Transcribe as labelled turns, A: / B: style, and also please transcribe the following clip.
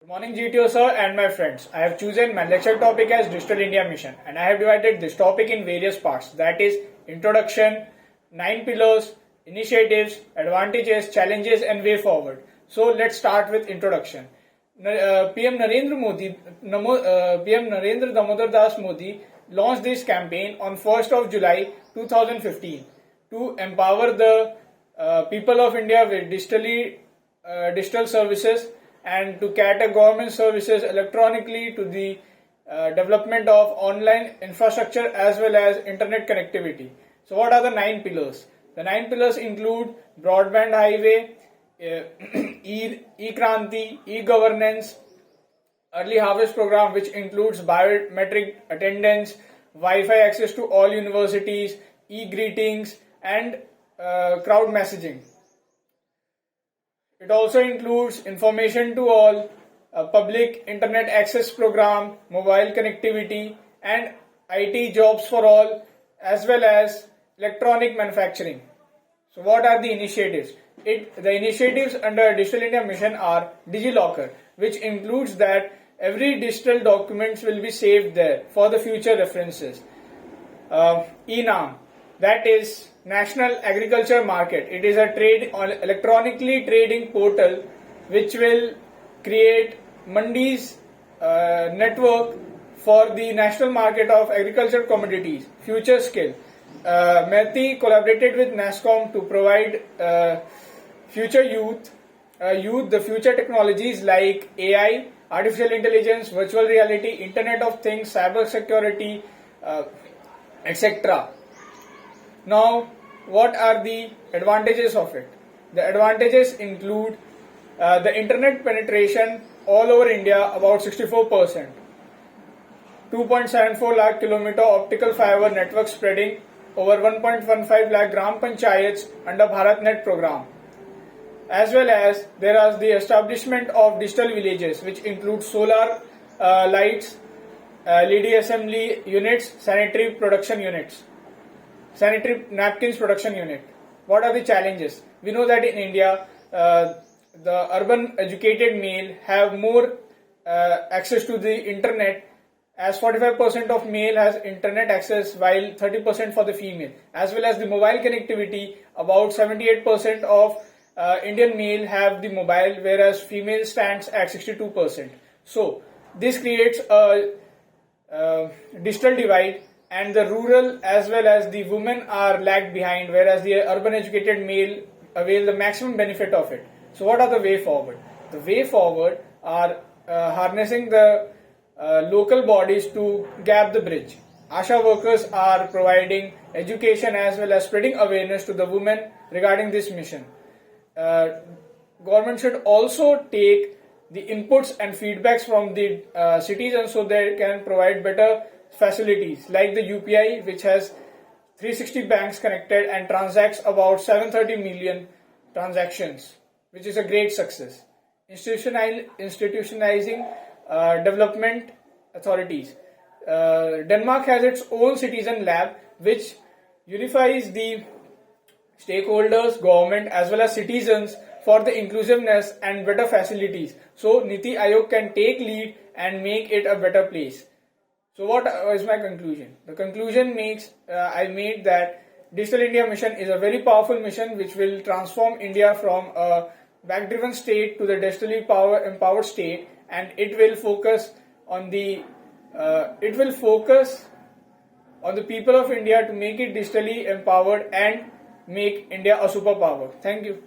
A: Good morning, GTO sir and my friends. I have chosen my lecture topic as Digital India Mission, and I have divided this topic in various parts, that is introduction, 9 pillars, initiatives, advantages, challenges and way forward. So let's start with introduction. PM Narendra Damodar Das Modi launched this campaign on 1st of July 2015 to empower the people of India with digital services and to cater government services electronically to the development of online infrastructure as well as internet connectivity. So what are the 9 pillars? The 9 pillars include broadband highway, e-Kranti, e-governance, early harvest program which includes biometric attendance, Wi-Fi access to all universities, e-greetings and crowd messaging. It also includes information to all, public internet access program, mobile connectivity and IT jobs for all as well as electronic manufacturing. So what are the initiatives? The initiatives under Digital India Mission are DigiLocker, which includes that every digital documents will be saved there for the future references. eNAM, that is National Agriculture Market. It is a electronically trading portal which will create mandis network for the national market of agricultural commodities. Future Skill. METI collaborated with NASSCOM to provide future youth the future technologies like AI, artificial intelligence, virtual reality, Internet of Things, cyber security, etc. Now, what are the advantages of it? The advantages include the internet penetration all over India about 64%, 2.74 lakh kilometer optical fiber network spreading over 1.15 lakh gram panchayats under BharatNet program. As well as there is the establishment of digital villages which include solar lights, LED assembly units, sanitary napkins production unit. What are the challenges? We know that in India, the urban educated male have more access to the internet, as 45% of male has internet access while 30% for the female. As well as the mobile connectivity, about 78% of Indian male have the mobile, whereas female stands at 62%. So this creates a digital divide, and the rural as well as the women are lagged behind, whereas the urban educated male avail the maximum benefit of it. So what are the way forward? The way forward are harnessing the local bodies to gap the bridge. Asha workers are providing education as well as spreading awareness to the women regarding this mission. Government should also take the inputs and feedbacks from the citizens so they can provide better facilities like the UPI, which has 360 banks connected and transacts about 730 million transactions, which is a great success. Institutionalizing development authorities. Denmark has its own citizen lab which unifies the stakeholders, government as well as citizens for the inclusiveness and better facilities. So Niti Aayog can take lead and make it a better place. So what is my conclusion? The conclusion I made that Digital India Mission is a very powerful mission which will transform India from a back-driven state to the digitally empowered state, and it will focus on the people of India to make it digitally empowered and make India a superpower. Thank you.